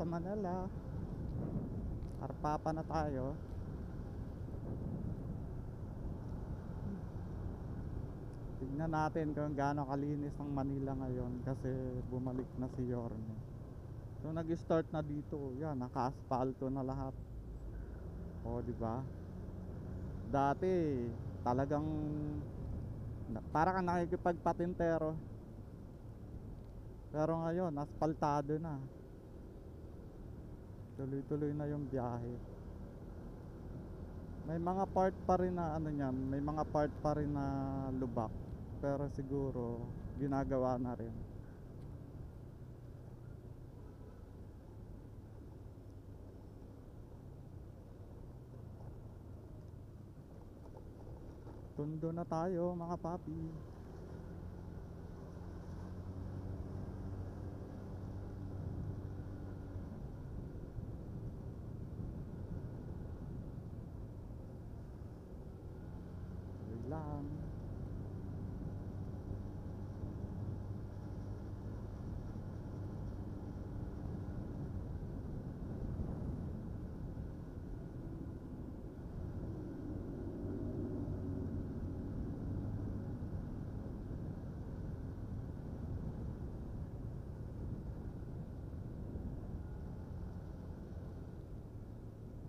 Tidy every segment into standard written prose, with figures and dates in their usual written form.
sa Manila. Karpapa na tayo. Tignan natin kung gaano kalinis ang Manila ngayon kasi bumalik na si Yorme. So nag-start na dito. Yan, naka-asphalto na lahat. O, di ba? Dati talagang para kang nakikipagpatintero. Pero ngayon, aspaltado na. Tuloy-tuloy na yung biyahe. May mga part pa rin na ano niyan, may mga part pa rin na lubak. Pero siguro ginagawa na rin. Tundo na tayo mga papi. Tuloy lang.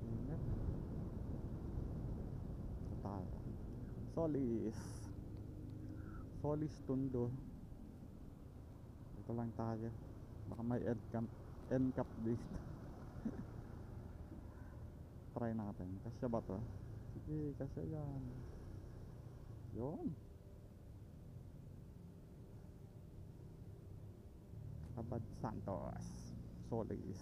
Ingat. Ito tayo. Solis. Solis Tundo. Ito lang tayo. Baka may end cap dito. Try natin. Kasya ba to? Sige, kasya yan. Yun. Abad Santos. Solis.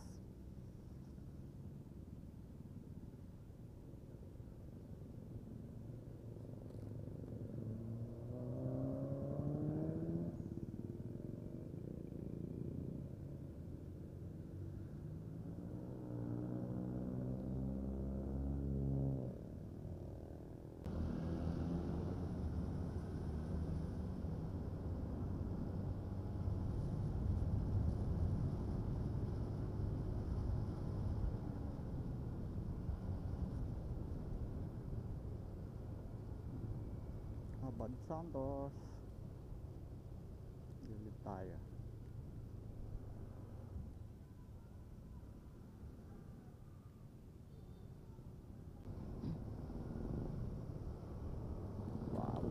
Abad Santos. Gilid tayo. Wow.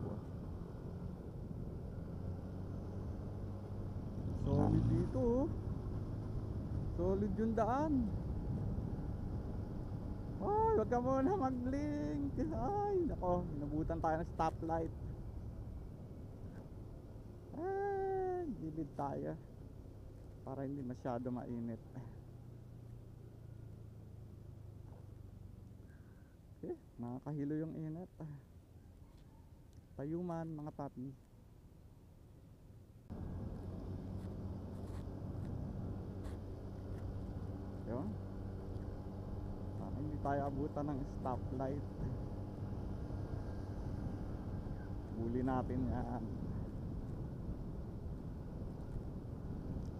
Solid dito oh. Solid yung daan. Ay, wag ka muna mag-blink. Ay, nako, inabutan tayo ng stoplight. Ay, gilid tayo para hindi masyado mainit. Nakakahilo yung init. Tayuman mga papi. Yun. Sana hindi tayo abutan ng stoplight. Huli natin yan.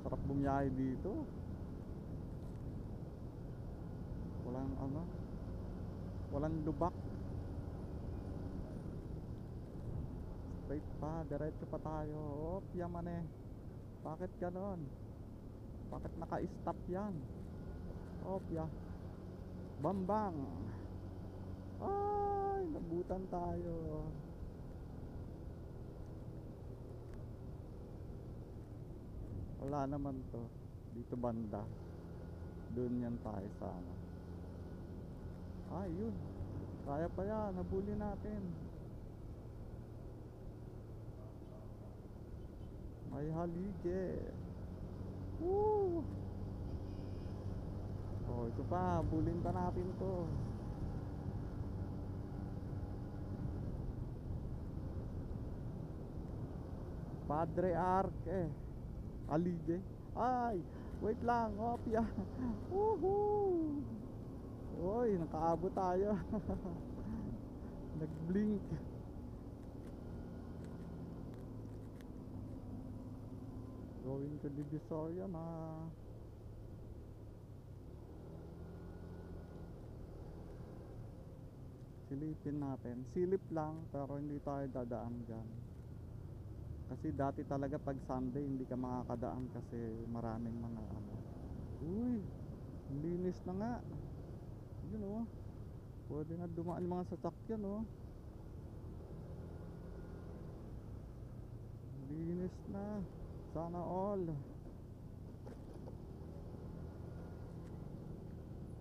Sarap bumiyahe dito. Walang ano, walang lubak. Straight pa, diretso pa tayo. Op, yaman eh. Bakit ganon? Bakit naka-stop yan? Op, ya. Bambang. Ay, nabutan tayo. Wala naman to. Dito banda. Doon yan tayo sana. Ay, yun. Kaya pa yan. Nabuli natin. May halige. Woo! Oh, ito pa. Bulin pa natin to. Padre Arque. Halige. Ay, wait lang. Opya. Woohoo! Uy, nakaabot tayo. Nag-blink. Going to Divisoria na. Silipin natin. Silip lang pero hindi tayo dadaan dyan. Kasi dati talaga pag Sunday hindi ka makakadaan kasi maraming mga ano. Uy, linis na nga. Yun oh. Pwede na dumaan mga sasakyan oh. Linis na. Sana all.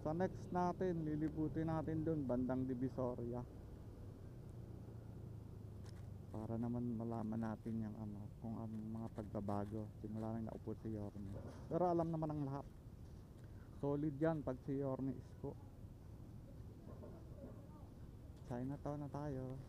Sa next natin, lilibutin natin dun bandang Divisoria. Para naman malaman natin yung ano, kung anong mga pagbabago. Simula nang naupo si Yorme. Pero alam naman ang lahat. Solid yan pag si Yorme isko. Chinatown na tayo.